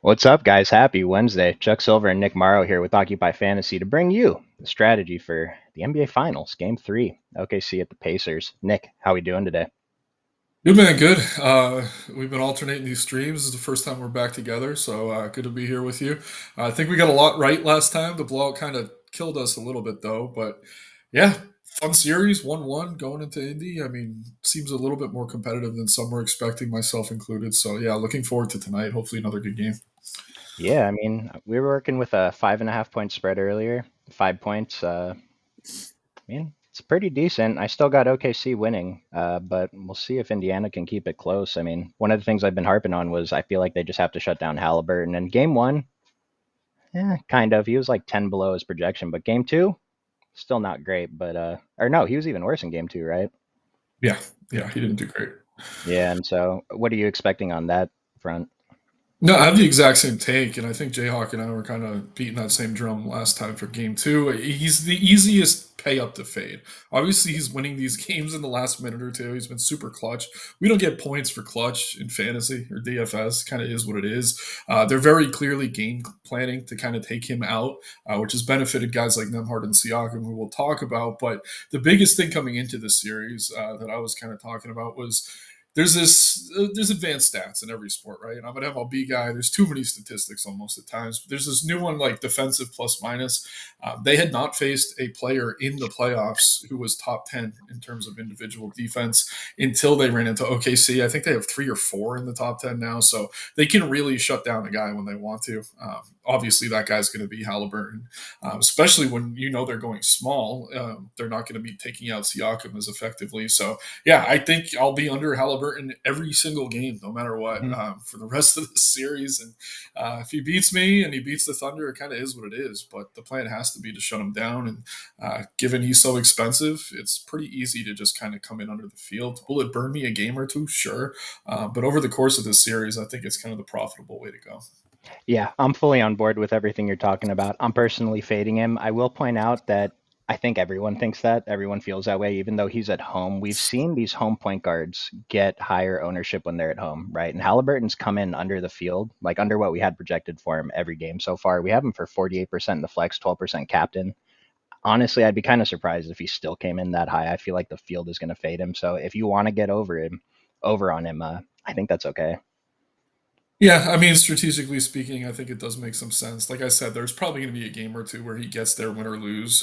What's up, guys? Happy Wednesday. Chuck Silver and Nick Marro here with Occupy Fantasy to bring you the strategy for the NBA Finals, Game 3, OKC at the Pacers. Nick, how we doing today? Good man, good. We've been alternating these streams. This is the first time we're back together, so good to be here with you. I think we got a lot right last time. The blowout kind of killed us a little bit, though. But yeah, fun series, 1-1 going into Indy. I mean, seems a little bit more competitive than some were expecting, myself included. So yeah, looking forward to tonight. Hopefully, another good game. Yeah, I mean, we were working with a 5.5 point spread earlier. 5 points. I mean, it's pretty decent. I still got OKC winning, but we'll see if Indiana can keep it close. I mean, one of the things I've been harping on was I feel like they just have to shut down Halliburton. And game one, yeah, kind of. He was like 10 below his projection, but game two, still not great. But, or no, he was even worse in game two, right? Yeah, yeah, he didn't do great. Yeah, and so what are you expecting on that front? No, I have the exact same take, and I think Jayhawk and I were kind of beating that same drum last time for game two. He's the easiest pay up to fade. Obviously, he's winning these games in the last minute or two. He's been super clutch. We don't get points for clutch in fantasy or DFS. Kind of is what it is. They're very clearly game planning to kind of take him out, which has benefited guys like Nemhard and Siakam, who we'll talk about. But the biggest thing coming into this series that I was kind of talking about was there's advanced stats in every sport, right? And I'm an MLB guy. There's too many statistics almost at times. There's this new one like defensive plus minus. They had not faced a player in the playoffs who was top 10 in terms of individual defense until they ran into OKC. I think they have 3 or 4 in the top 10 now, so they can really shut down a guy when they want to. Obviously, that guy's going to be Halliburton, especially when you know they're going small. They're not going to be taking out Siakam as effectively. So yeah, I think I'll be under Halliburton every single game, no matter what, Mhm. for the rest of the series. And if he beats me and he beats the Thunder, it kind of is what it is. But the plan has to be to shut him down. And given he's so expensive, it's pretty easy to just kind of come in under the field. Will it burn me a game or two? Sure. But over the course of this series, I think it's kind of the profitable way to go. Yeah, I'm fully on board with everything you're talking about. I'm personally fading him. I will point out that I think everyone thinks that. Everyone feels that way, even though he's at home. We've seen these home point guards get higher ownership when they're at home, right? And Halliburton's come in under the field, like under what we had projected for him every game so far. We have him for 48% in the flex, 12% captain. Honestly, I'd be kind of surprised if he still came in that high. I feel like the field is going to fade him. So if you want to get over on him, I think that's okay. Yeah, I mean, strategically speaking, I think it does make some sense. Like I said, there's probably going to be a game or two where he gets there, win or lose.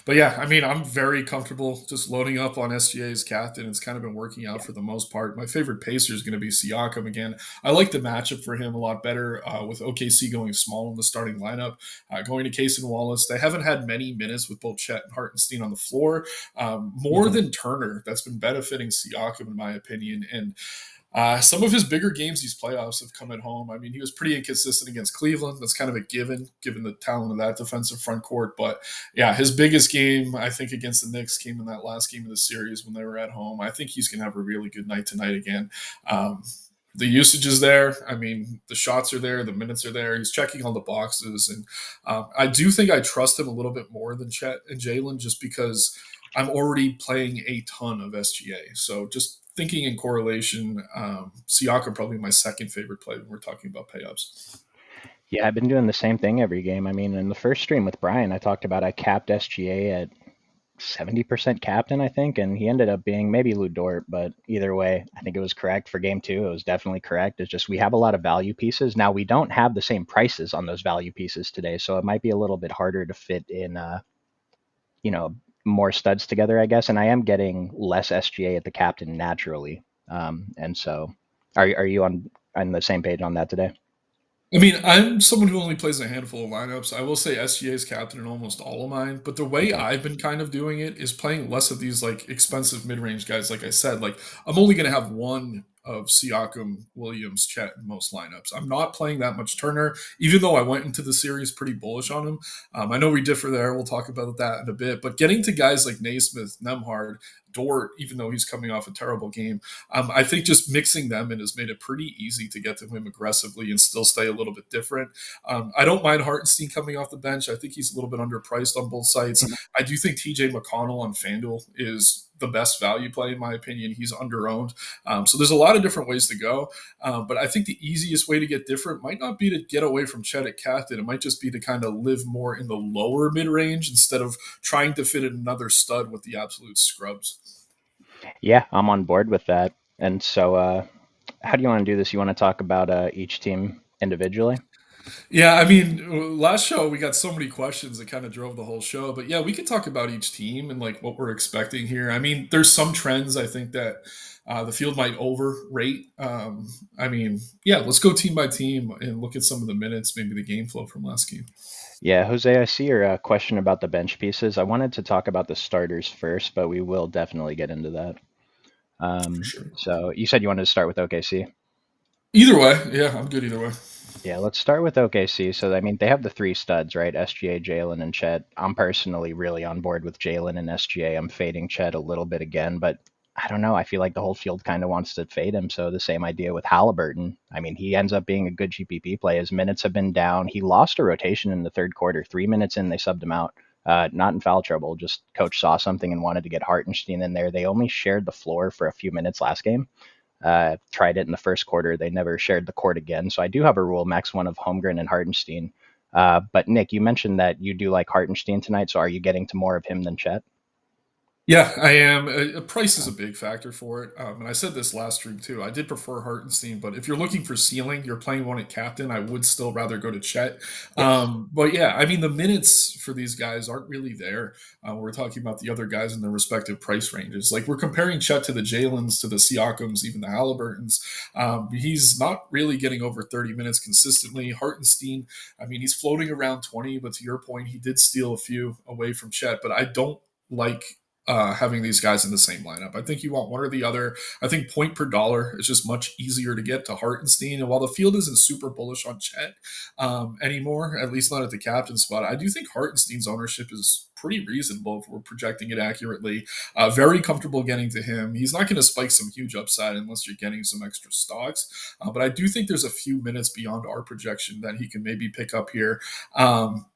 But yeah, I mean, I'm very comfortable just loading up on SGA's captain. It's kind of been working out Yeah. for the most part. My favorite pacer is going to be Siakam again. I like the matchup for him a lot better with OKC going small in the starting lineup, going to Case and Wallace. They haven't had many minutes with both Chet and Hartenstein on the floor, more Hmm. than Turner. That's been benefiting Siakam, in my opinion. And some of his bigger games, these playoffs, have come at home. I mean, he was pretty inconsistent against Cleveland. That's kind of a given the talent of that defensive front court. But yeah, his biggest game, I think, against the Knicks came in that last game of the series when they were at home. I think he's going to have a really good night tonight again. Um, the usage is there. I mean, the shots are there, the minutes are there. He's checking all the boxes, and I do think I trust him a little bit more than Chet and Jalen, just because I'm already playing a ton of SGA. So just thinking in correlation, Siakam probably my second favorite play when we're talking about payups. Yeah, I've been doing the same thing every game. I mean, in the first stream with Brian, I talked about I capped SGA at 70% captain, I think, and he ended up being maybe Lou Dort, but either way, I think it was correct for game two. It was definitely correct. It's just we have a lot of value pieces. Now, we don't have the same prices on those value pieces today, so it might be a little bit harder to fit in, you know, more studs together, I guess. And I am getting less SGA at the captain naturally. And so, are you on the same page on that today? I mean, I'm someone who only plays a handful of lineups. I will say SGA is captain in almost all of mine, but the way Okay. I've been kind of doing it is playing less of these like expensive mid-range guys. Like I said, like I'm only going to have one of Siakam, Williams, Chet in most lineups. I'm not playing that much Turner, even though I went into the series pretty bullish on him. I know we differ there. We'll talk about that in a bit. But getting to guys like Naismith, Nemhard, Dort, even though he's coming off a terrible game. I think just mixing them in has made it pretty easy to get to him aggressively and still stay a little bit different. I don't mind Hartenstein coming off the bench. I think he's a little bit underpriced on both sites. Mhm. I do think TJ McConnell on FanDuel is the best value play, in my opinion. He's underowned. So there's a lot of different ways to go. But I think the easiest way to get different might not be to get away from Chet at captain. It might just be to kind of live more in the lower mid range instead of trying to fit in another stud with the absolute scrubs. Yeah, I'm on board with that. And so, how do you want to do this? You want to talk about each team individually? Yeah, I mean, last show we got so many questions that kind of drove the whole show. But yeah, we could talk about each team and like what we're expecting here. I mean, there's some trends I think that the field might overrate. I mean, yeah, let's go team by team and look at some of the minutes, maybe the game flow from last game. Yeah, Jose, I see your question about the bench pieces. I wanted to talk about the starters first, but we will definitely get into that. For sure. So you said you wanted to start with OKC. Either way, yeah, I'm good either way. Yeah, let's start with OKC. So, I mean, they have the three studs, right? SGA, Jalen, and Chet. I'm personally really on board with Jalen and SGA. I'm fading Chet a little bit again, but I don't know. I feel like the whole field kind of wants to fade him. So, the same idea with Halliburton. I mean, he ends up being a good GPP play. His minutes have been down. He lost a rotation in the third quarter. 3 minutes in, they subbed him out. Not in foul trouble. Just coach saw something and wanted to get Hartenstein in there. They only shared the floor for a few minutes last game. Tried it in the first quarter. They never shared the court again. So I do have a rule, max one of Holmgren and Hartenstein. But Nick, you mentioned that you do like Hartenstein tonight. So are you getting to more of him than Chet? Yeah, I am. Price is Okay. a big factor for it. And I said this last stream too. I did prefer Hartenstein, but if you're looking for ceiling, you're playing one at captain, I would still rather go to Chet. Yes. But yeah, I mean, the minutes for these guys aren't really there. We're talking about the other guys in their respective price ranges. Like we're comparing Chet to the Jalen's, to the Siakams, even the Halliburtons. He's not really getting over 30 minutes consistently. Hartenstein, I mean, he's floating around 20, but to your point, he did steal a few away from Chet, but I don't like having these guys in the same lineup. I think you want one or the other. I think point per dollar is just much easier to get to Hartenstein. And while the field isn't super bullish on Chet anymore, at least not at the captain spot, I do think Hartenstein's ownership is pretty reasonable if we're projecting it accurately. Very comfortable getting to him. He's not going to spike some huge upside unless you're getting some extra stocks. But I do think there's a few minutes beyond our projection that he can maybe pick up here.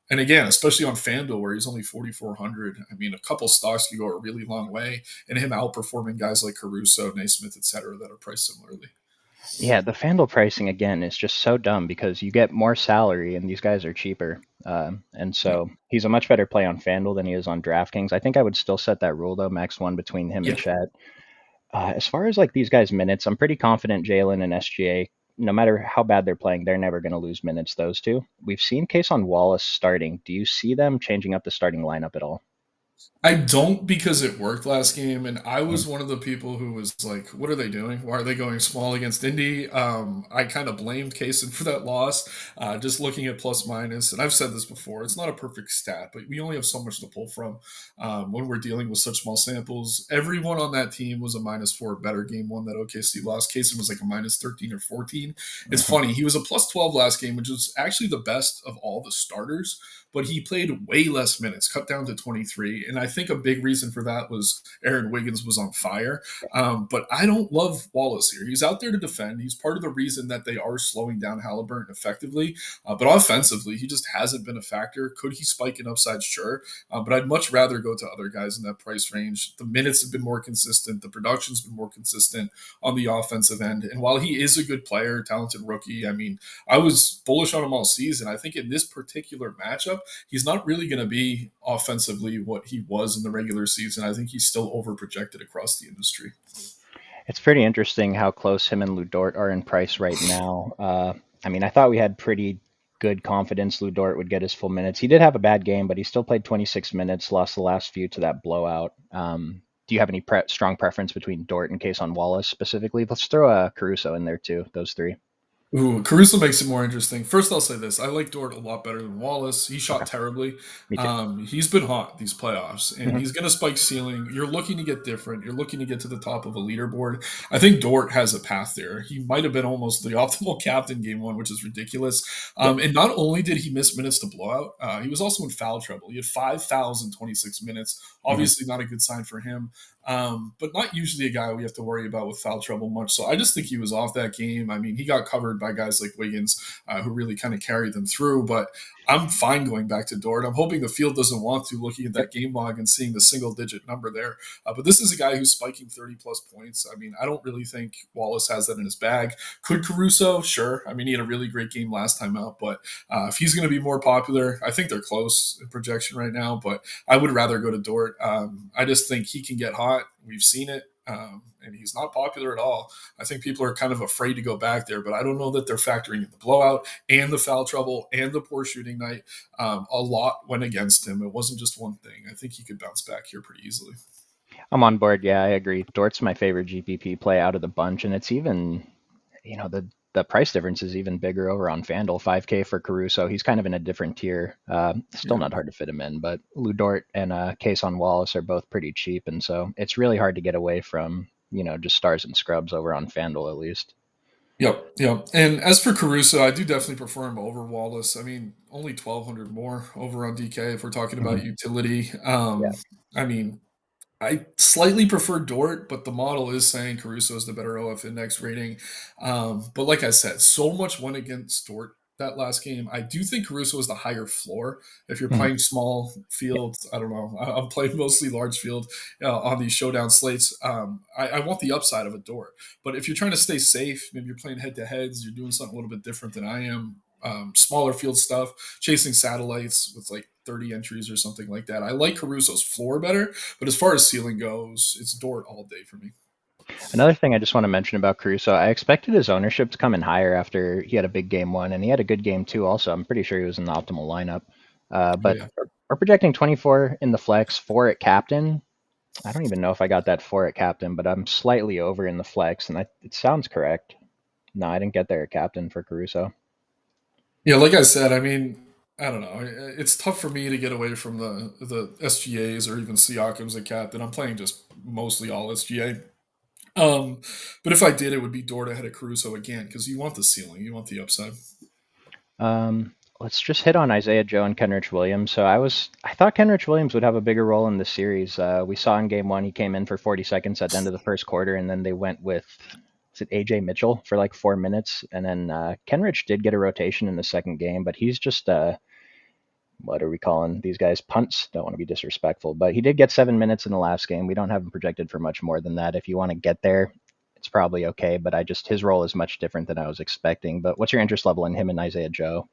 And again, especially on FanDuel where he's only 4,400, I mean, a couple stocks could go a really long way, and him outperforming guys like Caruso, Naismith, et cetera, that are priced similarly. Yeah, the FanDuel pricing again is just so dumb because you get more salary and these guys are cheaper. And Yeah. so he's a much better play on FanDuel than he is on DraftKings. I think I would still set that rule though, max one between him and Yeah. Chet. As far as like these guys' minutes, I'm pretty confident Jalen and SGA, no matter how bad they're playing, they're never going to lose minutes, those two. We've seen Case on Wallace starting. Do you see them changing up the starting lineup at all? I don't because it worked last game, and I Mm. was one of the people who was like, "What are they doing? Why are they going small against Indy?" I kind of blamed Kaysen for that loss. Just looking at plus minus, and I've said this before, it's not a perfect stat, but we only have so much to pull from when we're dealing with such small samples. Everyone on that team was a -4 better game one that OKC lost. Kaysen was like a -13 or 14. It's Mhm. funny, he was a +12 last game, which was actually the best of all the starters, but he played way less minutes, cut down to 23. And I think a big reason for that was Aaron Wiggins was on fire. But I don't love Wallace here. He's out there to defend. He's part of the reason that they are slowing down Halliburton effectively. But offensively, he just hasn't been a factor. Could he spike in upside? Sure. But I'd much rather go to other guys in that price range. The minutes have been more consistent. The production's been more consistent on the offensive end. And while he is a good player, talented rookie, I mean, I was bullish on him all season. I think in this particular matchup, he's not really going to be offensively what he was in the regular season. I think he's still overprojected across the industry. It's pretty interesting how close him and Lou Dort are in price right now. I mean, I thought we had pretty good confidence Lou Dort would get his full minutes. He did have a bad game, but he still played 26 minutes, lost the last few to that blowout. Do you have any strong preference between Dort and Case on Wallace specifically? Let's throw a Caruso in there too, those three. Ooh, Caruso makes it more interesting. First, I'll say this: I like Dort a lot better than Wallace. He Okay, shot terribly. me too. He's been hot these playoffs, and Mhm. he's going to spike ceiling. You're looking to get different. You're looking to get to the top of a leaderboard. I think Dort has a path there. He might have been almost the optimal captain game one, which is ridiculous. Yep. And not only did he miss minutes to blowout, he was also in foul trouble. He had 5 fouls in 26 minutes. Hmm. Obviously, not a good sign for him. but not usually a guy we have to worry about with foul trouble much. So I just think he was off that game. I mean, he got covered by guys like Wiggins, who really kind of carried them through. But I'm fine going back to Dort. I'm hoping the field doesn't want to, looking at Yep. that game log and seeing the single digit number there. But this is a guy who's spiking 30 plus points. I mean, I don't really think Wallace has that in his bag. Could Caruso? Sure. I mean, he had a really great game last time out, but if he's going to be more popular, I think they're close in projection right now, but I would rather go to Dort. I just think he can get hot. We've seen it. And he's not popular at all. I think people are kind of afraid to go back there, but I don't know that they're factoring in the blowout and the foul trouble and the poor shooting night. A lot went against him. It wasn't just one thing. I think he could bounce back here pretty easily. I'm on board. Yeah, I agree. Dort's my favorite GPP play out of the bunch, and it's even, the price difference is even bigger over on FanDuel. 5K for Caruso. He's kind of in a different tier. Still Yeah. not hard to fit him in, but Lou Dort and Case on Wallace are both pretty cheap, and so it's really hard to get away from just stars and scrubs over on FanDuel at least. Yep, yep. And as for Caruso, I do definitely prefer him over Wallace. I mean, only 1,200 more over on DK if we're talking about Hmm. utility. Yeah. I mean, I slightly prefer Dort, but the model is saying Caruso is the better OF index rating. But like I said, so much went against Dort that last game. I do think Caruso is the higher floor. If you're Hmm. playing small fields, I don't know. I'm playing mostly large field on these showdown slates. I want the upside of a Dort. But if you're trying to stay safe, maybe you're playing head to heads, you're doing something a little bit different than I am. Smaller field stuff, chasing satellites with like 30 entries or something like that. I like Caruso's floor better, but as far as ceiling goes, it's Dort all day for me. Another thing I just want to mention about Caruso, I expected his ownership to come in higher after he had a big game one, and he had a good game two also. I'm pretty sure he was in the optimal lineup. Oh But yeah. we're projecting 24 in the flex, 4 at captain. I don't even know if I got that 4 at captain, but I'm slightly over in the flex, and it sounds correct. No, I didn't get there at captain for Caruso. Yeah, like I said, I mean, I don't know. It's tough for me to get away from the SGAs or even Siakam's at captain. I'm playing just mostly all SGA. Um, but if I did, it would be Dort ahead of Caruso again because you want the ceiling, you want the upside. Let's just hit on Isaiah Joe and Kenrich Williams. So I thought Kenrich Williams would have a bigger role in the series. We saw in game one he came in for 40 seconds at the end of the first quarter, and then they went with is it AJ Mitchell for like 4 minutes, and then Kenrich did get a rotation in the second game, but he's just what are we calling these guys? Punts. Don't want to be disrespectful, but he did get 7 minutes in the last game. We don't have him projected for much more than that. If you want to get there, it's probably okay, but his role is much different than I was expecting. But what's your interest level in him and Isaiah Joe?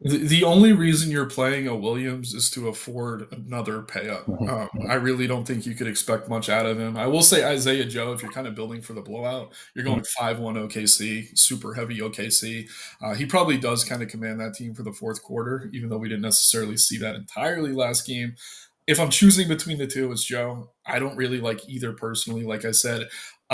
The only reason you're playing a Williams is to afford another pay up. Mhm, I really don't think you could expect much out of him. I will say Isaiah Joe, if you're kind of building for the blowout, you're mhm, going 5-1 OKC, super heavy OKC. He probably does kind of command that team for the fourth quarter, even though we didn't necessarily see that entirely last game. If I'm choosing between the two, it's Joe. I don't really like either personally. Like I said,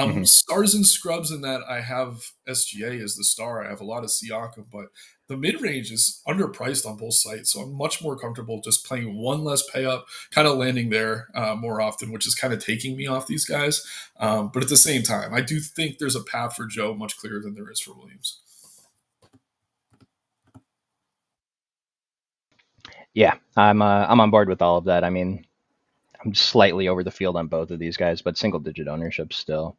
mhm. stars and scrubs in that I have SGA as the star. I have a lot of Siakam, but the mid range is underpriced on both sites. So I'm much more comfortable just playing one less pay up, kind of landing there more often, which is kind of taking me off these guys. But at the same time, I do think there's a path for Joe much clearer than there is for Williams. Yeah, I'm on board with all of that. I mean, I'm slightly over the field on both of these guys, but single digit ownership still.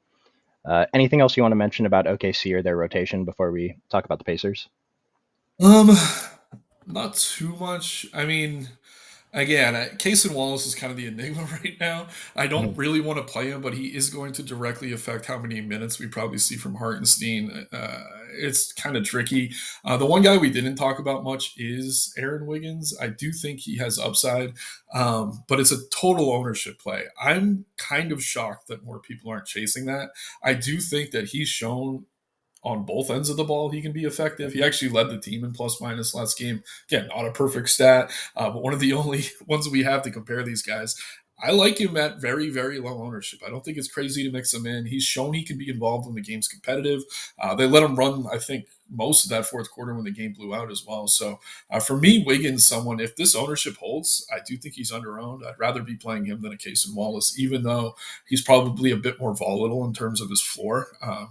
Anything else you want to mention about OKC or their rotation before we talk about the Pacers? Um, Not too much. I mean, again, Case and Wallace is kind of the enigma right now. I don't Mhm, really want to play him, but he is going to directly affect how many minutes we probably see from Hartenstein. It's kind of tricky. The one guy we didn't talk about much is Aaron Wiggins. I do think he has upside, but it's a total ownership play. I'm kind of shocked that more people aren't chasing that. I do think that he's shown on both ends of the ball, he can be effective. He actually led the team in plus minus last game. Again, not a perfect stat, but one of the only ones we have to compare these guys. I like him at very, very low ownership. I don't think it's crazy to mix him in. He's shown he can be involved when the game's competitive. They let him run, I think, most of that fourth quarter when the game blew out as well. So for me, Wiggins, someone, if this ownership holds, I do think he's underowned. I'd rather be playing him than a Case and Wallace, even though he's probably a bit more volatile in terms of his floor.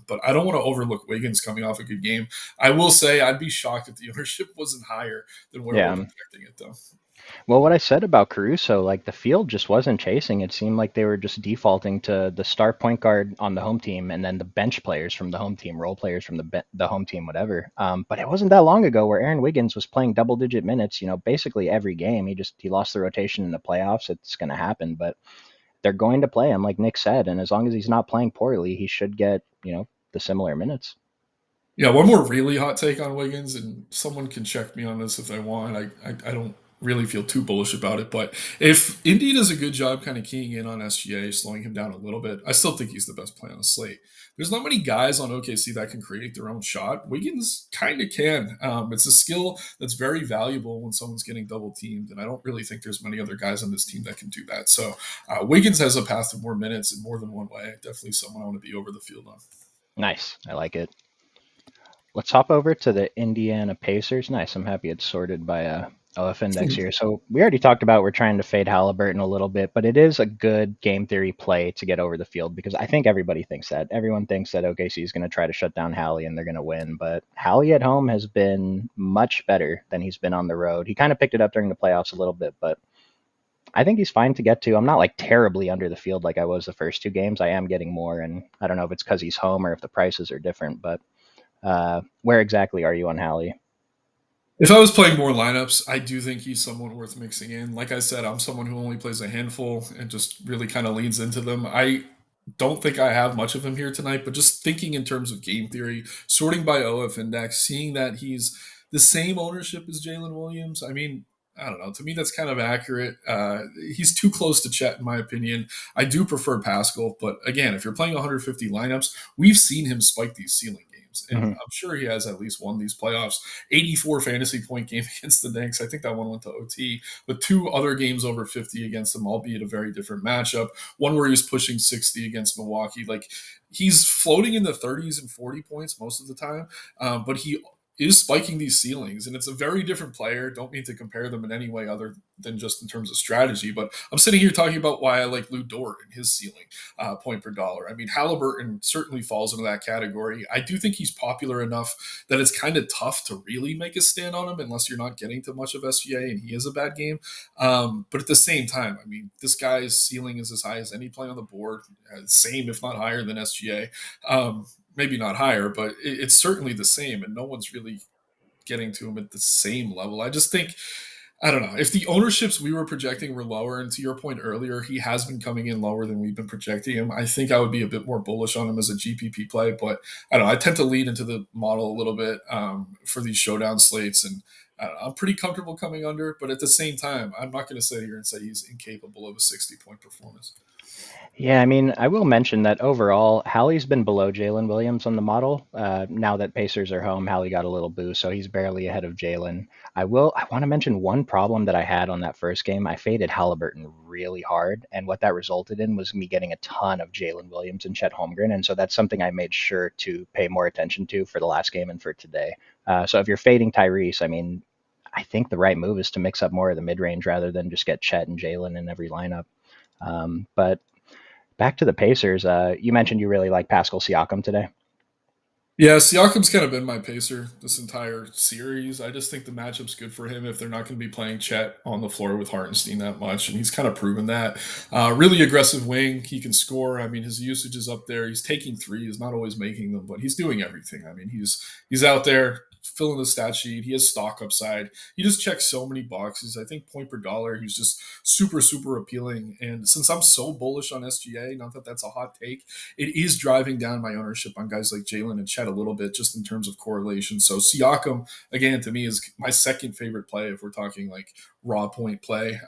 But I don't want to overlook Wiggins coming off a good game. I will say I'd be shocked if the ownership wasn't higher than where we're yeah, projecting it, though. Well, what I said about Caruso, like the field just wasn't chasing. It seemed like they were just defaulting to the star point guard on the home team and then the bench players from the home team, role players from the home team, whatever. But it wasn't that long ago where Aaron Wiggins was playing double-digit minutes, basically every game. He lost the rotation in the playoffs. It's going to happen, but they're going to play him, like Nick said, and as long as he's not playing poorly, he should get, the similar minutes. Yeah, one more really hot take on Wiggins, and someone can check me on this if they want. I don't really feel too bullish about it, but if Indy does a good job kind of keying in on SGA, slowing him down a little bit, I still think he's the best player on the slate. There's not many guys on OKC that can create their own shot. Wiggins kind of can. It's a skill that's very valuable when someone's getting double teamed, and I don't really think there's many other guys on this team that can do that. So Wiggins has a path to more minutes in more than one way. Definitely someone I want to be over the field on. Nice. I like it. Let's hop over to the Indiana Pacers. Nice. I'm happy it's sorted by OF index here. So we already talked about we're trying to fade Halliburton a little bit, but it is a good game theory play to get over the field because I think everybody thinks that. Everyone thinks that OKC is going to try to shut down Hallie and they're going to win, but Hallie at home has been much better than he's been on the road. He kind of picked it up during the playoffs a little bit, but I think he's fine to get to. I'm not like terribly under the field like I was the first two games. I am getting more, and I don't know if it's because he's home or if the prices are different, but where exactly are you on Hallie? If I was playing more lineups, I do think he's someone worth mixing in. Like I said, I'm someone who only plays a handful and just really kind of leans into them. I don't think I have much of him here tonight, but just thinking in terms of game theory, sorting by OF index, seeing that he's the same ownership as Jalen Williams. I mean, I don't know. To me, that's kind of accurate. He's too close to Chet, in my opinion. I do prefer Pascal, but again, if you're playing 150 lineups, we've seen him spike these ceiling games, and Mm-hmm. I'm sure he has at least won these playoffs. 84 fantasy point game against the Knicks. I think that one went to OT, but two other games over 50 against them, albeit a very different matchup. One where he's pushing 60 against Milwaukee. Like he's floating in the 30s and 40 points most of the time, but he is spiking these ceilings, and it's a very different player. Don't mean to compare them in any way other than just in terms of strategy, but I'm sitting here talking about why I like Lou Dort and his ceiling point per dollar. I mean, Halliburton certainly falls into that category. I do think he's popular enough that it's kind of tough to really make a stand on him unless you're not getting to much of SGA and he is a bad game. But at the same time, I mean, this guy's ceiling is as high as any play on the board, same if not higher than SGA. Maybe not higher, but it's certainly the same, and no one's really getting to him at the same level. I just think I don't know. If the ownerships we were projecting were lower, and to your point earlier, he has been coming in lower than we've been projecting him, I think I would be a bit more bullish on him as a GPP play. But I don't know. I tend to lead into the model a little bit for these showdown slates, and I'm pretty comfortable coming under. But at the same time, I'm not going to sit here and say he's incapable of a 60-point performance. Yeah, I mean, I will mention that overall, Hallie's been below Jalen Williams on the model. Now that Pacers are home, Hallie got a little boost, so he's barely ahead of Jalen. I want to mention one problem that I had on that first game. I faded Halliburton really hard, and what that resulted in was me getting a ton of Jalen Williams and Chet Holmgren, and so that's something I made sure to pay more attention to for the last game and for today. So if you're fading Tyrese, I mean, I think the right move is to mix up more of the mid range rather than just get Chet and Jalen in every lineup. But back to the Pacers. You mentioned you really like Pascal Siakam today. Yeah, Siakam's kind of been my pacer this entire series. I just think the matchup's good for him if they're not going to be playing Chet on the floor with Hartenstein that much, and he's kind of proven that. Really aggressive wing, he can score. I mean, his usage is up there. He's taking threes, not always making them, but he's doing everything. I mean, he's out there filling the stat sheet. He has stock upside. He just checks so many boxes. I think point per dollar, he's just super super appealing. And since I'm so bullish on SGA, not that that's a hot take, it is driving down my ownership on guys like Jalen and Chet a little bit just in terms of correlation. So Siakam, again, to me is my second favorite play if we're talking like raw point play.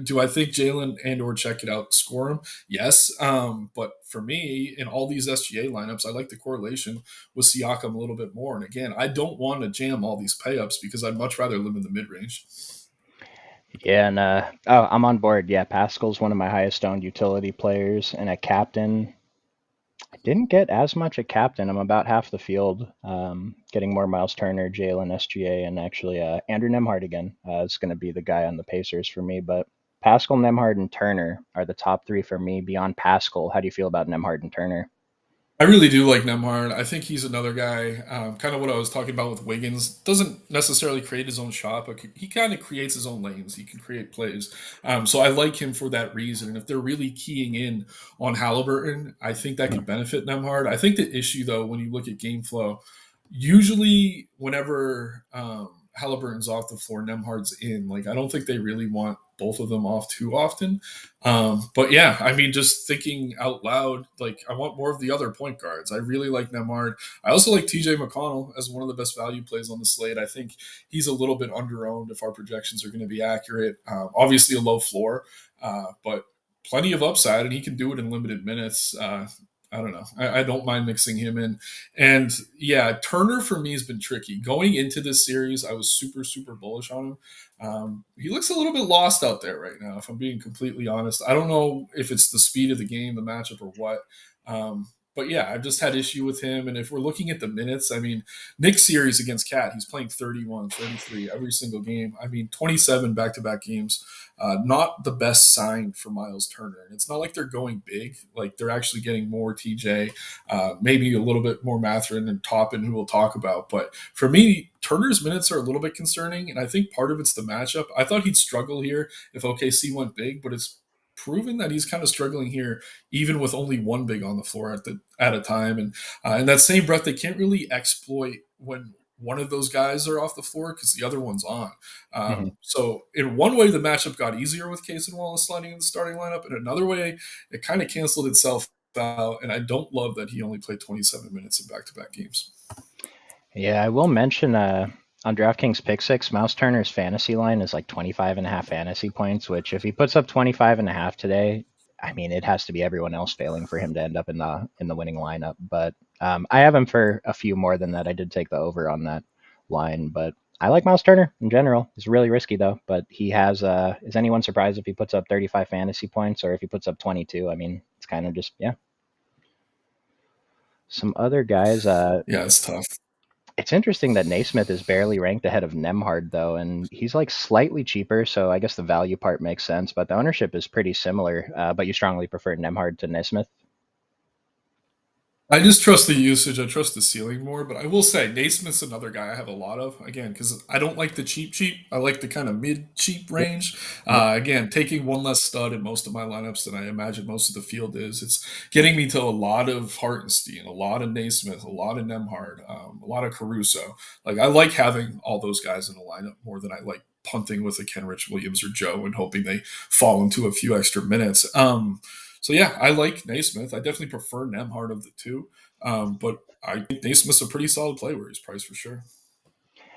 Do I think Jalen and or Chet could outscore him? Yes. But for me, in all these SGA lineups, I like the correlation with Siakam a little bit more. And again, I don't want to jam all these payups because I'd much rather live in the mid range. Yeah, and I'm on board. Yeah, Pascal's one of my highest owned utility players, and at captain, I didn't get as much at captain. I'm about half the field, getting more Miles Turner, Jalen, SGA, and actually Andrew Nemhard again is going to be the guy on the Pacers for me. But Pascal, Nemhard, and Turner are the top three for me. Beyond Pascal, how do you feel about Nemhard and Turner? I really do like Nemhard. I think he's another guy, kind of what I was talking about with Wiggins. Doesn't necessarily create his own shot, but he kind of creates his own lanes. He can create plays. So I like him for that reason. And if they're really keying in on Halliburton, I think that could benefit Nemhard. I think the issue, though, when you look at game flow, usually whenever Halliburton's off the floor, Nemhard's in. Like, I don't think they really want both of them off too often. But yeah, I mean, just thinking out loud, like I want more of the other point guards. I really like Nemhard. I also like TJ McConnell as one of the best value plays on the slate. I think he's a little bit under-owned if our projections are going to be accurate. Obviously, a low floor, but plenty of upside, and he can do it in limited minutes. I don't know. I don't mind mixing him in. And yeah, Turner for me has been tricky. Going into this series, I was super, super bullish on him. He looks a little bit lost out there right now, if I'm being completely honest. I don't know if it's the speed of the game, the matchup, or what. But yeah, I've just had issue with him. And if we're looking at the minutes, I mean, Nick's series against Cat, he's playing 31, 33 every single game. I mean, 27 back to back games. Not the best sign for Miles Turner. And it's not like they're going big, like they're actually getting more TJ, maybe a little bit more Matherin and Toppin, who we'll talk about. But for me, Turner's minutes are a little bit concerning, and I think part of it's the matchup. I thought he'd struggle here if OKC went big, but it's proven that he's kind of struggling here, even with only one big on the floor at a time. And in that same breath, they can't really exploit when one of those guys are off the floor because the other one's on. Mhm. So in one way, the matchup got easier with Case and Wallace sliding in the starting lineup. In another way, it kind of canceled itself out. And I don't love that he only played 27 minutes in back-to-back games. Yeah, I will mention on DraftKings Pick Six, Mouse Turner's fantasy line is like 25 and a half fantasy points, which if he puts up 25 and a half today, I mean, it has to be everyone else failing for him to end up in the winning lineup. But I have him for a few more than that. I did take the over on that line, but I like Mouse Turner in general. It's really risky though, but he has. Is anyone surprised if he puts up 35 fantasy points or if he puts up 22? I mean, it's kind of just yeah. Some other guys. Yeah, it's tough. It's interesting that Naismith is barely ranked ahead of Nemhard, though, and he's like slightly cheaper, so I guess the value part makes sense, but the ownership is pretty similar. But you strongly prefer Nemhard to Naismith? I just trust the usage. I trust the ceiling more. But I will say, Naismith's another guy I have a lot of. Again, because I don't like the cheap cheap. I like the kind of mid cheap Yep. range. Yep. Again, taking one less stud in most of my lineups than I imagine most of the field is. It's getting me to a lot of Hartenstein, a lot of Naismith, a lot of Nemhard, a lot of Caruso. Like I like having all those guys in a lineup more than I like punting with a Kenrich Williams or Joe and hoping they fall into a few extra minutes. So yeah, I like Naismith. I definitely prefer Nemhard of the two, but I think Naismith's a pretty solid play where he's priced for sure.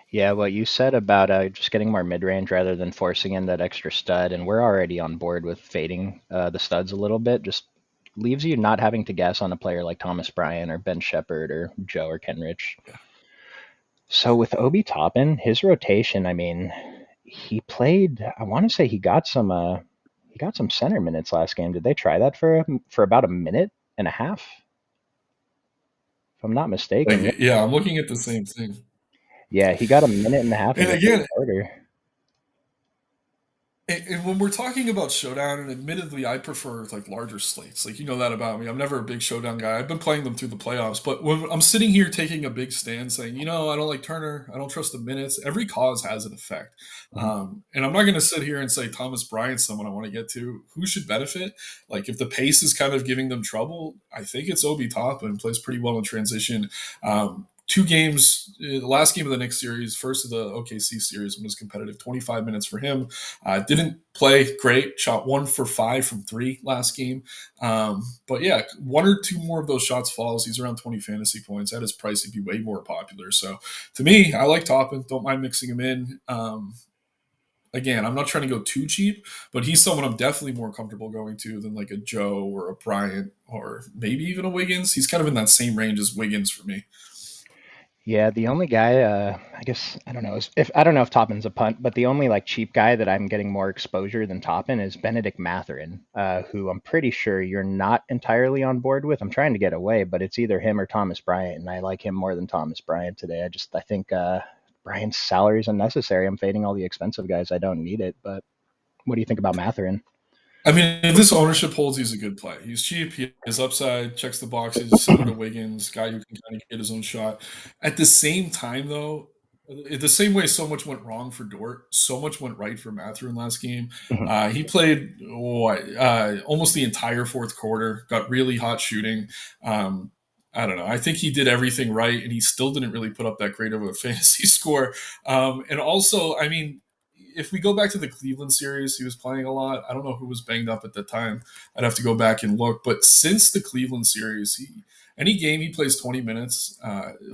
Yeah, what you said about just getting more mid range rather than forcing in that extra stud, and we're already on board with fading the studs a little bit, just leaves you not having to guess on a player like Thomas Bryant or Ben Shepard or Joe or Kenrich. Yeah. So with Obi Toppin, his rotation, I mean, he played. I want to say he got some center minutes last game. Did they try that for about a minute and a half, if I'm not mistaken? Yeah, Yeah, I'm looking at the same thing. yeah, he got a minute and a half in And the third again, quarter. and when we're talking about showdown, and admittedly, I prefer like larger slates. Like you know that about me. I'm never a big showdown guy. I've been playing them through the playoffs, but when I'm sitting here taking a big stand, saying, I don't like Turner. I don't trust the minutes. Every cause has an effect, Mhm. and I'm not going to sit here and say Thomas Bryant's someone I want to get to. Who should benefit? Like if the pace is kind of giving them trouble, I think it's Obi Toppin plays pretty well in transition. Two games, the last game of the Knicks series, first of the OKC series when it was competitive, 25 minutes for him. Didn't play great. Shot 1 for 5 from three last game. But yeah, one or two more of those shots falls. He's around 20 fantasy points. At his price, he'd be way more popular. So to me, I like Toppin. Don't mind mixing him in. Again, I'm not trying to go too cheap, but he's someone I'm definitely more comfortable going to than like a Joe or a Bryant or maybe even a Wiggins. He's kind of in that same range as Wiggins for me. Yeah, the only guy, I guess I don't know if I don't know if Toppin's a punt, but the only like cheap guy that I'm getting more exposure than Toppin is Benedict Matherin, who I'm pretty sure you're not entirely on board with. I'm trying to get away, but it's either him or Thomas Bryant, and I like him more than Thomas Bryant today. I think Bryant's salary is unnecessary. I'm fading all the expensive guys. I don't need it. But what do you think about Matherin? I mean, if this ownership holds, he's a good play. He's cheap. He has upside, checks the boxes, similar to Wiggins, guy who can kind of get his own shot. At the same time, though, the same way so much went wrong for Dort, so much went right for Mathurin last game. He played almost the entire fourth quarter, got really hot shooting. Um, I don't know. I think he did everything right, and he still didn't really put up that great of a fantasy score. And also, I mean, if we go back to the Cleveland series, he was playing a lot. I don't know who was banged up at the time. I'd have to go back and look. But since the Cleveland series, any game he plays 20 minutes.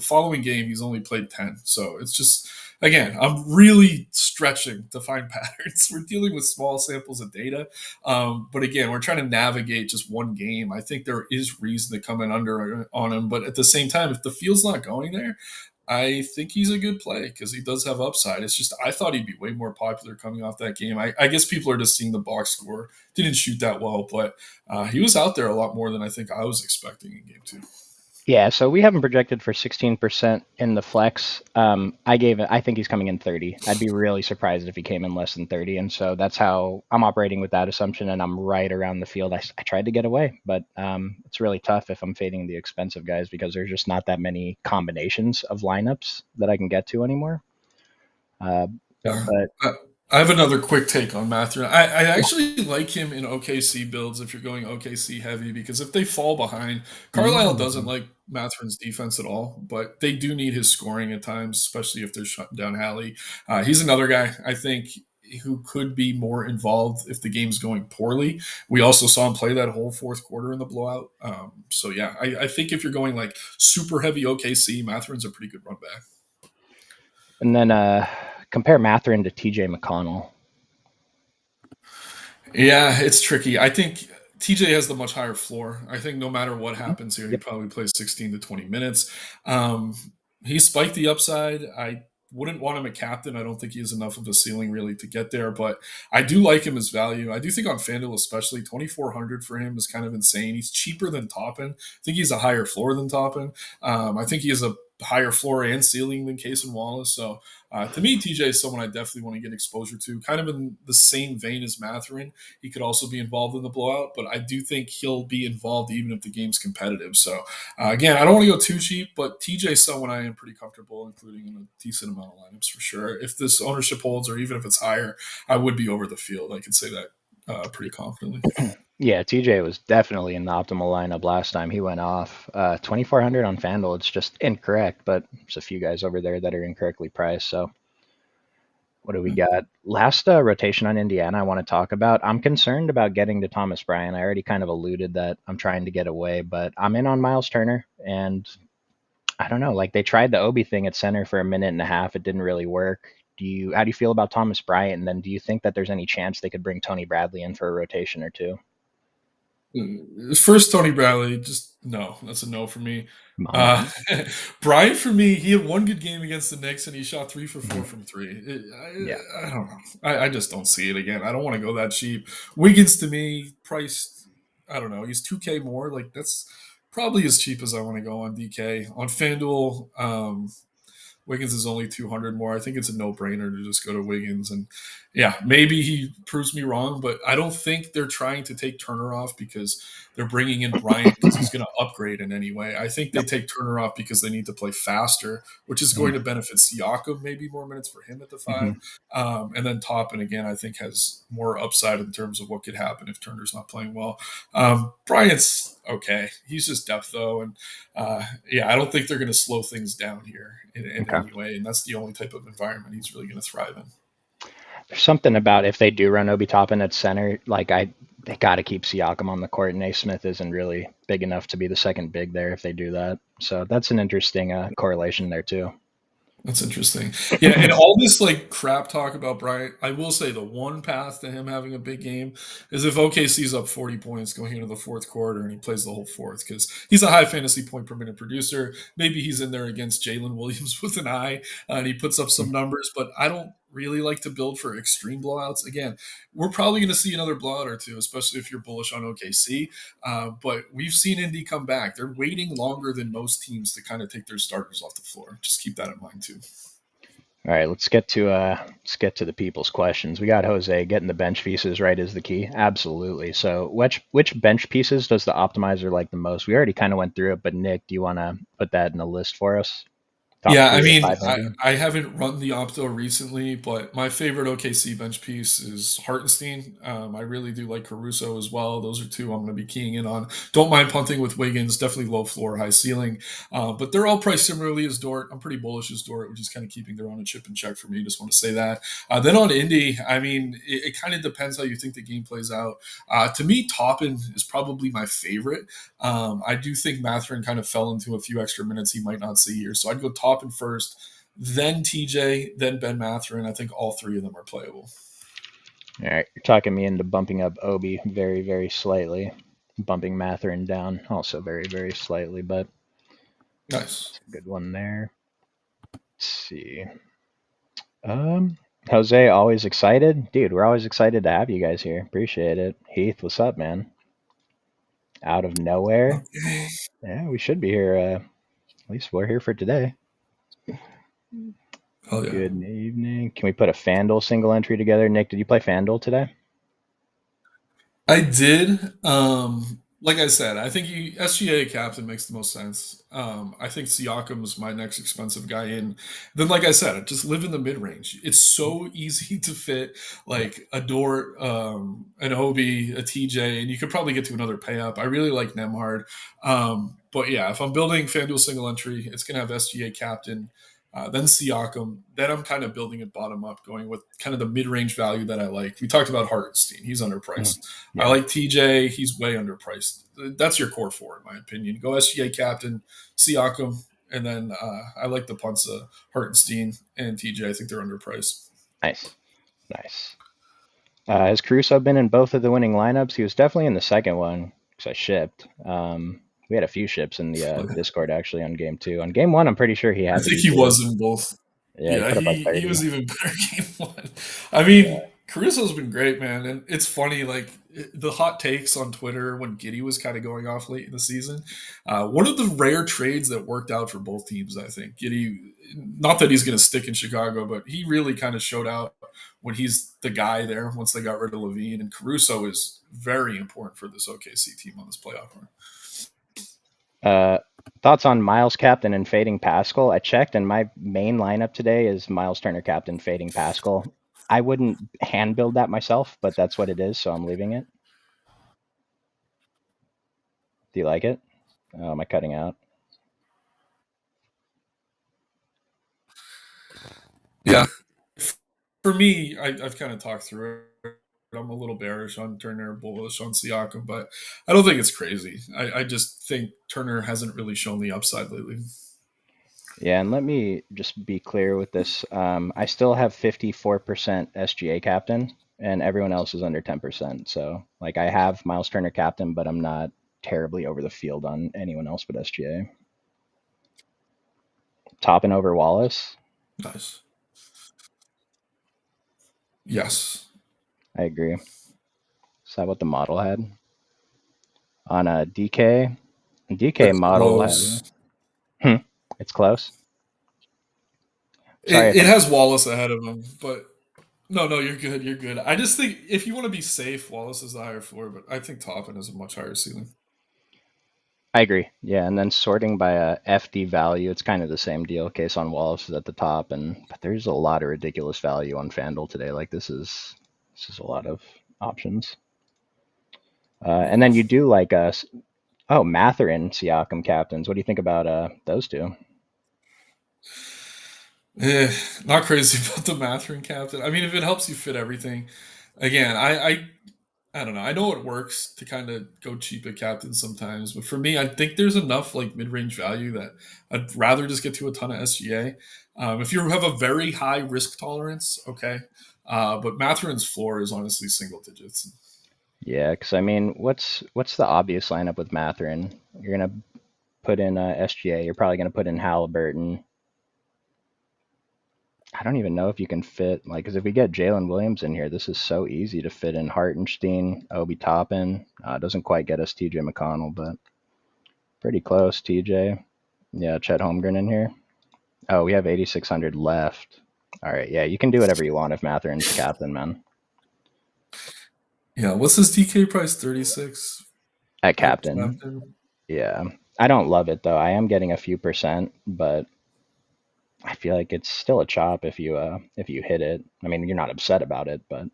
Following game, he's only played 10. So it's just, again, I'm really stretching to find patterns. We're dealing with small samples of data. But again, we're trying to navigate just one game. I think there is reason to come in under on him. But at the same time, if the field's not going there, I think he's a good play because he does have upside. It's just I thought he'd be way more popular coming off that game. I guess people are just seeing the box score. Didn't shoot that well, but he was out there a lot more than I think I was expecting in game two. Yeah, so we have him projected for 16% in the flex. I think he's coming in 30. I'd be really surprised if he came in less than 30. And so that's how I'm operating with that assumption. And I'm right around the field. I tried to get away, but it's really tough if I'm fading the expensive guys because there's just not that many combinations of lineups that I can get to anymore. Uh, Yeah. but I have another quick take on Matthew. I yeah. actually like him in OKC builds if you're going OKC heavy because if they fall behind, Carlisle doesn't Mm. like Mathurin's defense at all, but they do need his scoring at times, especially if they're shutting down Hallie. He's another guy I think who could be more involved if the game's going poorly. We also saw him play that whole fourth quarter in the blowout. So yeah, I think if you're going like super heavy OKC, Mathurin's a pretty good run back. And then compare Matherin to TJ McConnell. Yeah, it's tricky. I think TJ has the much higher floor. I think no matter what Mhm. happens here, he Yep. probably plays 16 to 20 minutes. Um, he spiked the upside. I wouldn't want him a captain. I don't think he has enough of a ceiling really to get there, but I do like him as value. I do think on FanDuel, especially 2,400 for him is kind of insane. He's cheaper than Toppin. I think he's a higher floor than Toppin. I think he has a higher floor and ceiling than Case and Wallace. So to me, TJ is someone I definitely want to get exposure to, kind of in the same vein as Matherin. He could also be involved in the blowout, but I do think he'll be involved even if the game's competitive. So, again, I don't want to go too cheap, but TJ is someone I am pretty comfortable including in a decent amount of lineups for sure. If this ownership holds, or even if it's higher, I would be over the field. I could say that pretty confidently. Yeah, TJ was definitely in the optimal lineup last time. He went off 2,400 on FanDuel. It's just incorrect, but there's a few guys over there that are incorrectly priced. So what do we got? Last rotation on Indiana I want to talk about. I'm concerned about getting to Thomas Bryant. I already kind of alluded that I'm trying to get away, but I'm in on Miles Turner, and I don't know. Like they tried the Obi thing at center for a minute and a half. It didn't really work. How do you feel about Thomas Bryant? And then do you think that there's any chance they could bring Tony Bradley in for a rotation or two? First, Tony Bradley, just no. That's a no for me. Come on, Uh, man. Brian, for me, he had one good game against the Knicks and he shot 3 for 4 Mhm. from three. Yeah. I don't know. I just don't see it again. I don't want to go that cheap. Wiggins to me, priced, I don't know. He's 2K more. Like, that's probably as cheap as I want to go on DK. On FanDuel, Wiggins is only 200 more. I think it's a no brainer to just go to Wiggins. And yeah, maybe he proves me wrong, but I don't think they're trying to take Turner off because they're bringing in Bryant because he's going to upgrade in any way. I think they Nope. take Turner off because they need to play faster, which is going Mhm. to benefit Siakam, maybe more minutes for him at the five. Mhm. And then Toppin, again, I think has more upside in terms of what could happen if Turner's not playing well. Bryant's okay. He's just depth, though. And yeah, I don't think they're going to slow things down here in Okay. any way, and that's the only type of environment he's really going to thrive in. There's something about if they do run Obi Toppin at center, they got to keep Siakam on the court. And Naismith isn't really big enough to be the second big there if they do that. So that's an interesting correlation there too. That's interesting. Yeah, and all this like crap talk about Bryant, I will say the one path to him having a big game is if OKC's up 40 points going into the fourth quarter and he plays the whole fourth because he's a high fantasy point per minute producer. Maybe he's in there against Jalen Williams with an eye and he puts up some numbers, but I don't really like to build for extreme blowouts. Again, we're probably going to see another blowout or two, especially if you're bullish on OKC. But we've seen Indy come back. They're waiting longer than most teams to kind of take their starters off the floor. Just keep that in mind too. All right, let's get to the people's questions. We got Jose getting the bench pieces right is the key. Absolutely. So which bench pieces does the optimizer like the most? We already kind of went through it, but Nick, do you want to put that in a list for us? Top Yeah, I three or mean, five, maybe. I haven't run the Opto recently, but my favorite OKC bench piece is Hartenstein. I really do like Caruso as well. Those are two I'm going to be keying in on. Don't mind punting with Wiggins. Definitely low floor, high ceiling. But they're all priced similarly as Dort. I'm pretty bullish as Dort, which is kind of keeping their ownership in check for me. Just want to say that. Then on Indy, I mean, it kind of depends how you think the game plays out. To me, Toppin is probably my favorite. I do think Matherin kind of fell into a few extra minutes he might not see here. So I'd go Toppin first, then TJ, then Ben Matherin. I think all three of them are playable. All right, you're talking me into bumping up Obi very, very slightly, bumping Matherin down also very, very slightly, but Nice. it's a good one there. Let's see. Jose, always excited, dude. We're always excited to have you guys here. Appreciate it. Heath, what's up, man? Out of nowhere. Okay. Yeah, we should be here. At least we're here for today. Oh, yeah. Good evening. Can we put a FanDuel single entry together? Nick, did you play FanDuel today? I did. Like I said, I think SGA captain makes the most sense. I think Siakam's my next expensive guy in. Then, like I said, I just live in the mid range. It's so easy to fit Yeah. like a Dort, an Obi, a TJ, and you could probably get to another pay up. I really like Nemhard. But yeah, if I'm building FanDuel single entry, it's gonna have SGA captain. Then Siakam. Then I'm kind of building it bottom up, going with kind of the mid range value that I like. We talked about Hartenstein. He's Mhm. underpriced. I Yeah. like TJ. He's way underpriced. That's your core four, in my opinion. Go SGA captain, Siakam, and then I like the punts, Hartenstein and TJ. I think they're underpriced. Nice. Nice. Has Caruso been in both of the winning lineups? He was definitely in the second one because I shipped. We had a few ships in the Discord actually on game two. On game one, I'm pretty sure he I had to think be he too. was in both. Yeah, he Yeah, put up like he 30. was even better game one. I Yeah. mean, Caruso's been great, man, and it's funny like the hot takes on Twitter when Giddy was kind of going off late in the season. One of the rare trades that worked out for both teams, I think. Giddy, not that he's going to stick in Chicago, but he really kind of showed out when he's the guy there once they got rid of Levine, and Caruso is very important for this OKC team on this playoff run. Uh, Thoughts on Miles captain and fading Pascal? I checked, and my main lineup today is Miles Turner captain fading Pascal. I wouldn't hand build that myself, but that's what it is, so I'm leaving it. Do you like it? Oh, am I cutting out? Yeah, for me, I've kind of talked through it. I'm a little bearish on Turner, bullish on Siakam, but I don't think it's crazy. I just think Turner hasn't really shown the upside lately. Yeah, and let me just be clear with this. I still have 54% SGA captain, and everyone else is under 10%. So, like, I have Miles Turner captain, but I'm not terribly over the field on anyone else but SGA. Topping over Wallace, Nice. Yes. I agree. Is that what the model had? On a DK That's model close. had, it's close. Sorry It, if it I'm, has Wallace ahead of him, but no, no, you're good. You're good. I just think if you want to be safe, Wallace is the higher floor, but I think Toppin is a much higher ceiling. I agree. Yeah, and then sorting by a FD value, it's kind of the same deal. Case on Wallace is at the top, and but there's a lot of ridiculous value on FanDuel today. Like this is a lot of options. And Yeah. then you do like Matherin Siakam captains. What do you think about those two? Eh, not crazy about the Matherin captain. I mean, if it helps you fit everything, again, I don't know. I know it works to kind of go cheap at captains sometimes, but for me, I think there's enough like mid-range value that I'd rather just get to a ton of SGA. If you have a very high risk tolerance, okay, but Matherin's floor is honestly single digits. Yeah, because I mean, what's the obvious lineup with Matherin? You're gonna put in SGA. You're probably gonna put in Halliburton. I don't even know if you can fit like because if we get Jalen Williams in here, this is so easy to fit in Hartenstein, Obi Toppin. Doesn't quite get us TJ McConnell, but pretty close. TJ, yeah, Chet Holmgren in here. Oh, we have 8,600 left. All right, yeah, you can do whatever you want if Matherin's captain, man. Yeah, what's his DK price? 36 At at captain, captain. yeah. I don't love it though. I am getting a few percent, but I feel like it's still a chop if you hit it. I mean, you're not upset about it, but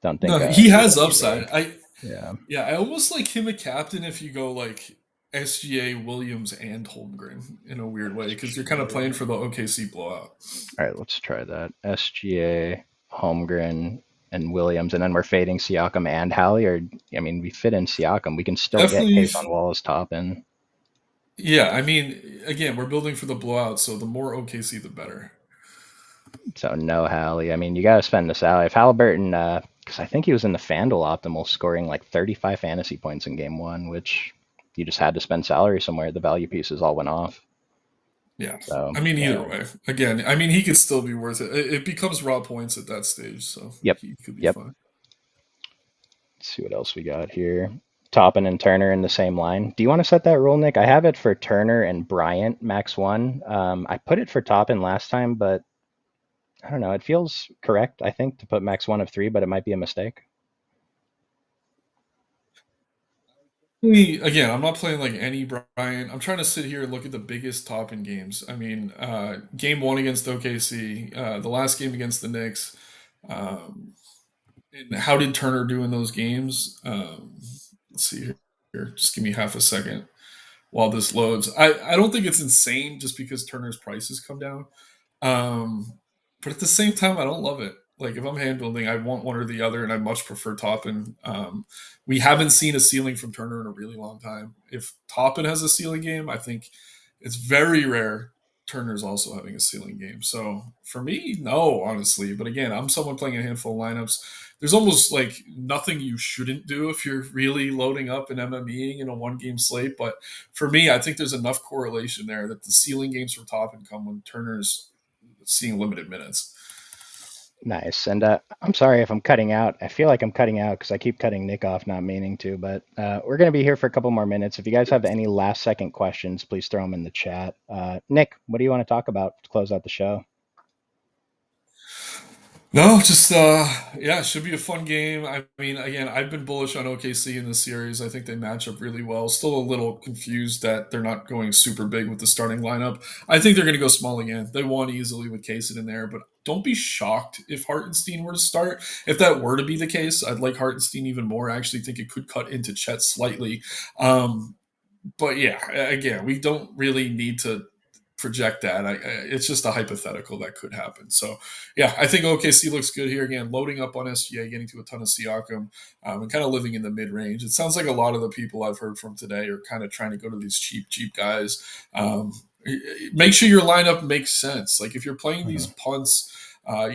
don't think No, he you has win either. upside. I Yeah. Yeah, I almost like him a captain if you go like SGA, Williams, and Holmgren in a weird way because you're kind of playing for the OKC blowout. All right, let's try that. SGA, Holmgren, and Williams, and then we're fading Siakam and Hallie. Or I mean, we fit in Siakam. We can still get Definitely. Case on Walls top in. Yeah, I mean, again, we're building for the blowout, so the more OKC, the better. So no Hallie. I mean, you got to spend the salary. If Halliburton, because I think he was in the FanDuel optimal, scoring like 35 fantasy points in game one, which you just had to spend salary somewhere. The value pieces all went off. Yeah, So I mean, either yeah, way, again, I mean, he could still be worth it. It becomes raw points at that stage, so yep, he could be yep. fine. Let's see what else we got here. Toppin and Turner in the same line. Do you want to set that rule, Nick? I have it for Turner and Bryant max one. I put it for Toppin last time, but I don't know. It feels correct, I think, to put max one of three, but it might be a mistake. Again, I'm not playing like any Bryant. I'm trying to sit here and look at the biggest top in games. I mean, game one against OKC, the last game against the Knicks. Um, and how did Turner do in those games? Let's see here. Just give me half a second while this loads. I don't think it's insane just because Turner's prices come down. Um, but at the same time, I don't love it. Like if I'm hand building, I want one or the other, and I much prefer Toppin. We haven't seen a ceiling from Turner in a really long time. If Toppin has a ceiling game, I think it's very rare Turner's also having a ceiling game. So for me, no, honestly. But again, I'm someone playing a handful of lineups. There's almost like nothing you shouldn't do if you're really loading up and MMEing in a one game slate. But for me, I think there's enough correlation there that the ceiling games from Toppin come when Turner's seeing limited minutes. Nice. And I'm sorry if I'm cutting out. I feel like I'm cutting out because I keep cutting Nick off, not meaning to. But we're going to be here for a couple more minutes. If you guys have any last second questions, please throw them in the chat. Nick, what do you want to talk about to close out the show? No, just yeah, it should be a fun game. I mean, again, I've been bullish on OKC in this series. I think they match up really well. Still a little confused that they're not going super big with the starting lineup. I think they're going to go small again. They won easily with Kaysen in there, but don't be shocked if Hartenstein were to start. If that were to be the case, I'd like Hartenstein even more. I actually think it could cut into Chet slightly. Um, but yeah, again, we don't really need to project that. It's just a hypothetical that could happen. So, yeah, I think OKC looks good here. Again, loading up on SGA, getting to a ton of Siakam, and kind of living in the mid range. It sounds like a lot of the people I've heard from today are kind of trying to go to these cheap guys. Make sure your lineup makes sense. Like if you're playing these Mhm. punts,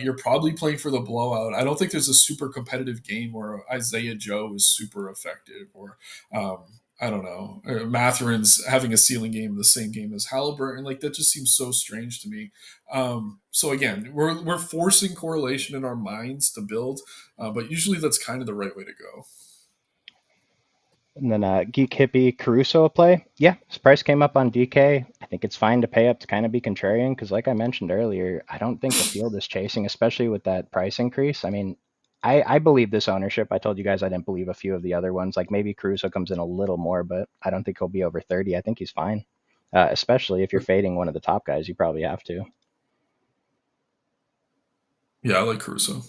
you're probably playing for the blowout. I don't think there's a super competitive game where Isaiah Joe is super effective or I don't know. Matherin's having a ceiling game, the same game as Halliburton. Like that just seems so strange to me. So again, we're forcing correlation in our minds to build, but usually that's kind of the right way to go. And then Geek Hippie Caruso will play. Yeah, his price came up on DK. I think it's fine to pay up to kind of be contrarian because, like I mentioned earlier, I don't think the field is chasing, especially with that price increase. I mean, I believe this ownership. I told you guys I didn't believe a few of the other ones. Like maybe Caruso comes in a little more, but I don't think he'll be over 30. I think he's fine, especially if you're fading one of the top guys. You probably have to. Yeah, I like Caruso.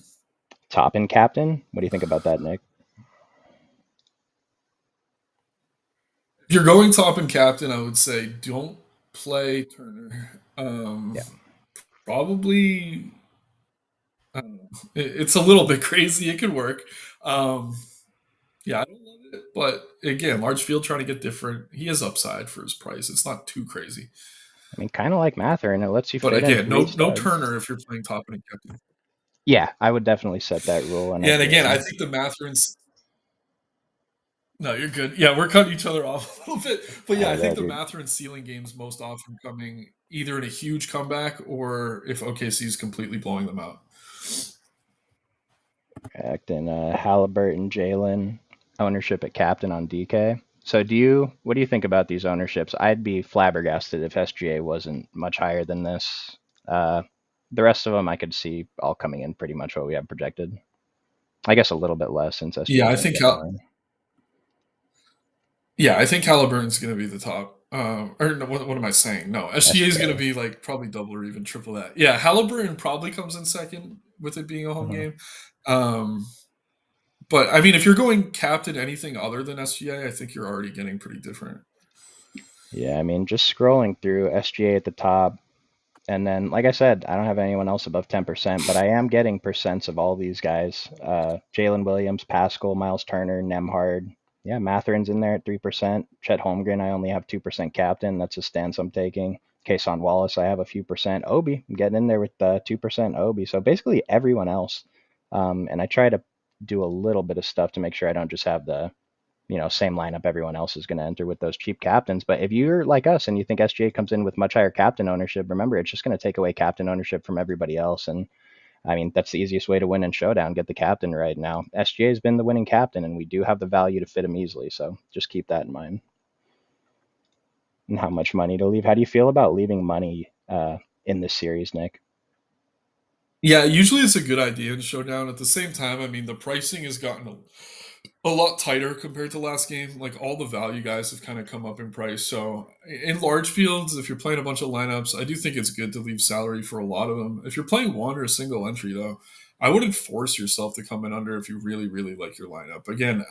Top and captain. What do you think about that, Nick? If you're going top and captain, I would say don't play Turner. Yeah. Probably, I don't know. It's a little bit crazy. It could work. Um, yeah, I don't love it, but again, large field trying to get different. He has upside for his price. It's not too crazy. I mean, kind of like Mather, and it lets you But fit in again, three no studs. Turner if you're playing top and captain. Yeah, I would definitely set that rule and Yeah, and again, I agree. think the Mathurin's. No, you're good. Yeah, we're cutting each other off a little bit, but yeah, All I think good. the You're Mathurin ceiling games most often coming either in a huge comeback or if OKC is completely blowing them out. correct. And Halliburton, Jalen, ownership at captain on DK. So what do you think about these ownerships? I'd be flabbergasted if SGA wasn't much higher than this. The rest of them I could see all coming in pretty much what we have projected. I guess a little bit less since SGA Yeah, is I going to think get more. I think Halliburton's going to be the top. Or no, what am I saying? No, SGA is going to SGA. be like probably double or even triple that. Yeah, Halliburton probably comes in second with it being a home Mhm. game. Um, but I mean, if you're going captain anything other than SGA, I think you're already getting pretty different. Yeah, I mean, just scrolling through SGA at the top, and then, like I said, I don't have anyone else above 10%, but I am getting percents of all these guys. Jalen Williams, Pascal, Miles Turner, Nemhard. Yeah, Matherin's in there at 3%. Chet Holmgren, I only have 2% captain. That's a stance I'm taking. Kason Wallace, I have a few percent. Obi, I'm getting in there with 2% Obi. So basically everyone else. And I try to do a little bit of stuff to make sure I don't just have the same lineup everyone else is going to enter with those cheap captains. But if you're like us and you think SGA comes in with much higher captain ownership, remember it's just going to take away captain ownership from everybody else. And I mean, that's the easiest way to win in Showdown, get the captain right now. SGA has been the winning captain, and we do have the value to fit him easily. So just keep that in mind. And how much money to leave. How do you feel about leaving money in this series, Nick? Yeah, usually it's a good idea in Showdown. At the same time, I mean, the pricing has gotten a lot tighter compared to last game. Like all the value guys have kind of come up in price. So in large fields, if you're playing a bunch of lineups, I do think it's good to leave salary for a lot of them. If you're playing one or a single entry, though, I wouldn't force yourself to come in under if you really, really like your lineup. Again,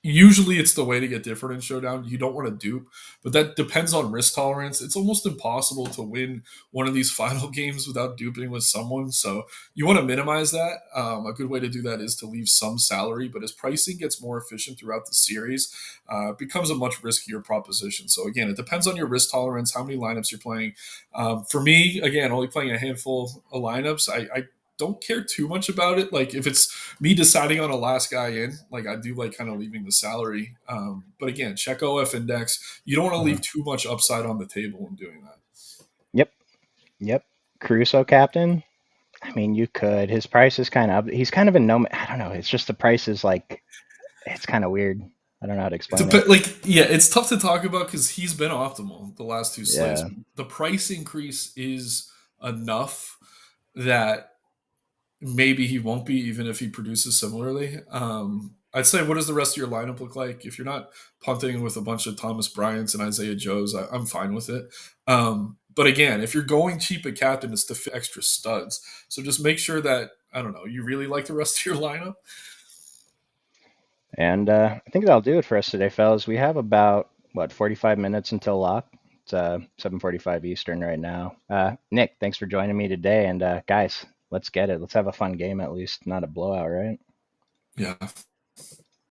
usually it's the way to get different in Showdown. You don't want to dupe, but that depends on risk tolerance. It's almost impossible to win one of these final games without duping with someone. So you want to minimize that. A good way to do that is to leave some salary, but as pricing gets more efficient throughout the series, it becomes a much riskier proposition. So again, it depends on your risk tolerance, how many lineups you're playing. For me, again, only playing a handful of lineups, I don't care too much about it. Like if it's me deciding on a last guy in, like I do like kind of leaving the salary. But again, check OF index. You don't want to Mhm. leave too much upside on the table when doing that. Yep, yep. Caruso captain. I mean, you could. His price is kind of. He's kind of a no. I don't know. It's just the price is like. It's kind of weird. I don't know how to explain it. Like yeah, it's tough to talk about because he's been optimal the last two slates. Yeah. The price increase is enough that maybe he won't be even if he produces similarly. I'd say, what does the rest of your lineup look like? If you're not punting with a bunch of Thomas Bryants and Isaiah Joes, I'm fine with it. But again, if you're going cheap at captain, it's to fit extra studs. So just make sure that I don't know you really like the rest of your lineup. And I think that'll do it for us today, fellas. We have about what 45 minutes until lock. It's 7:45 Eastern right now. Nick, thanks for joining me today. And guys, let's get it. Let's have a fun game at least, not a blowout, right? Yeah,